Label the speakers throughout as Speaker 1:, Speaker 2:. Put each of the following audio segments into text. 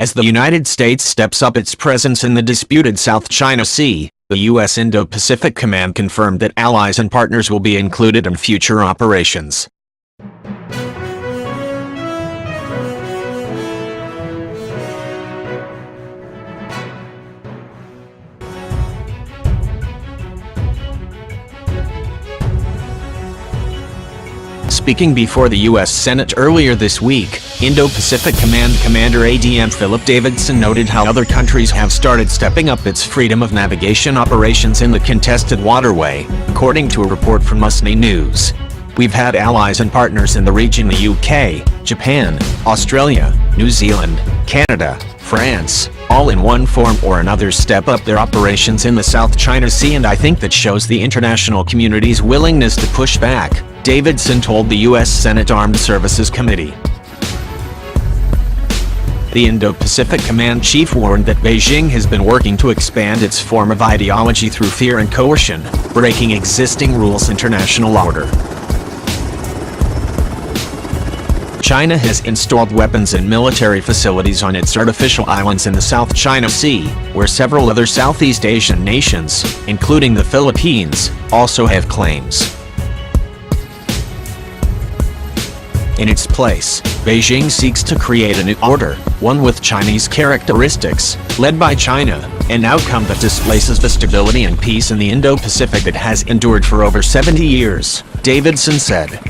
Speaker 1: As the United States steps up its presence in the disputed South China Sea, the US Indo-Pacific Command confirmed that allies and partners will be included in future operations. Speaking before the U.S. Senate earlier this week, Indo-Pacific Command Commander ADM Philip Davidson noted how other countries have started stepping up its freedom of navigation operations in the contested waterway, according to a report from USNI News. We've had allies and partners in the region: the UK, Japan, Australia, New Zealand, Canada, France, all in one form or another step up their operations in the South China Sea, and I think that shows the international community's willingness to push back, Davidson told the U.S. Senate Armed Services Committee. The Indo-Pacific Command chief warned that Beijing has been working to expand its form of ideology through fear and coercion, breaking existing rules and international order. China has installed weapons and military facilities on its artificial islands in the South China Sea, where several other Southeast Asian nations, including the Philippines, also have claims. In its place, Beijing seeks to create a new order, one with Chinese characteristics, led by China, an outcome that displaces the stability and peace in the Indo-Pacific that has endured for over 70 years, Davidson said.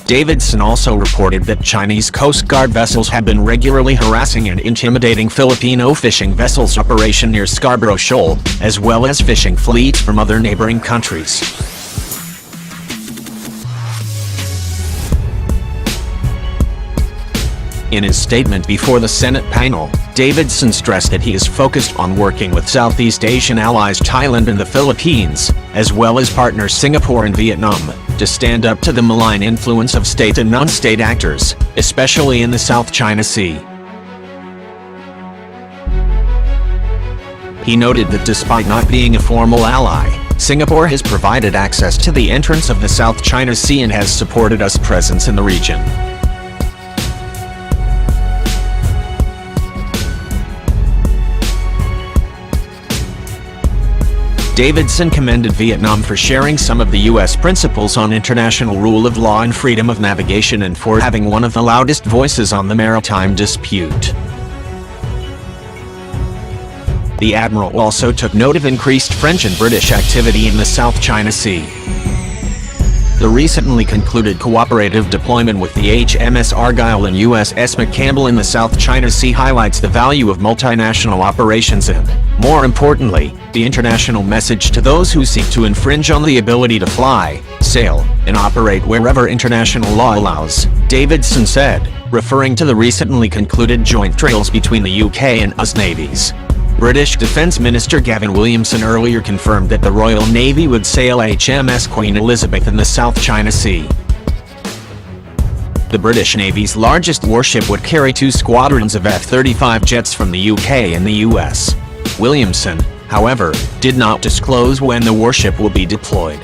Speaker 1: Davidson also reported that Chinese Coast Guard vessels have been regularly harassing and intimidating Filipino fishing vessels operating near Scarborough Shoal, as well as fishing fleets from other neighboring countries. In his statement before the Senate panel, Davidson stressed that he is focused on working with Southeast Asian allies Thailand and the Philippines, as well as partners Singapore and Vietnam, to stand up to the malign influence of state and non-state actors, especially in the South China Sea. He noted that despite not being a formal ally, Singapore has provided access to the entrance of the South China Sea and has supported US presence in the region. Davidson commended Vietnam for sharing some of the U.S. principles on international rule of law and freedom of navigation, and for having one of the loudest voices on the maritime dispute. The admiral also took note of increased French and British activity in the South China Sea. The recently concluded cooperative deployment with the HMS Argyle and USS McCampbell in the South China Sea highlights the value of multinational operations and, more importantly, the international message to those who seek to infringe on the ability to fly, sail, and operate wherever international law allows, Davidson said, referring to the recently concluded joint trials between the UK and US navies. British Defence Minister Gavin Williamson earlier confirmed that the Royal Navy would sail HMS Queen Elizabeth in the South China Sea. The British Navy's largest warship would carry 2 squadrons of F-35 jets from the UK and the US. Williamson, however, did not disclose when the warship will be deployed.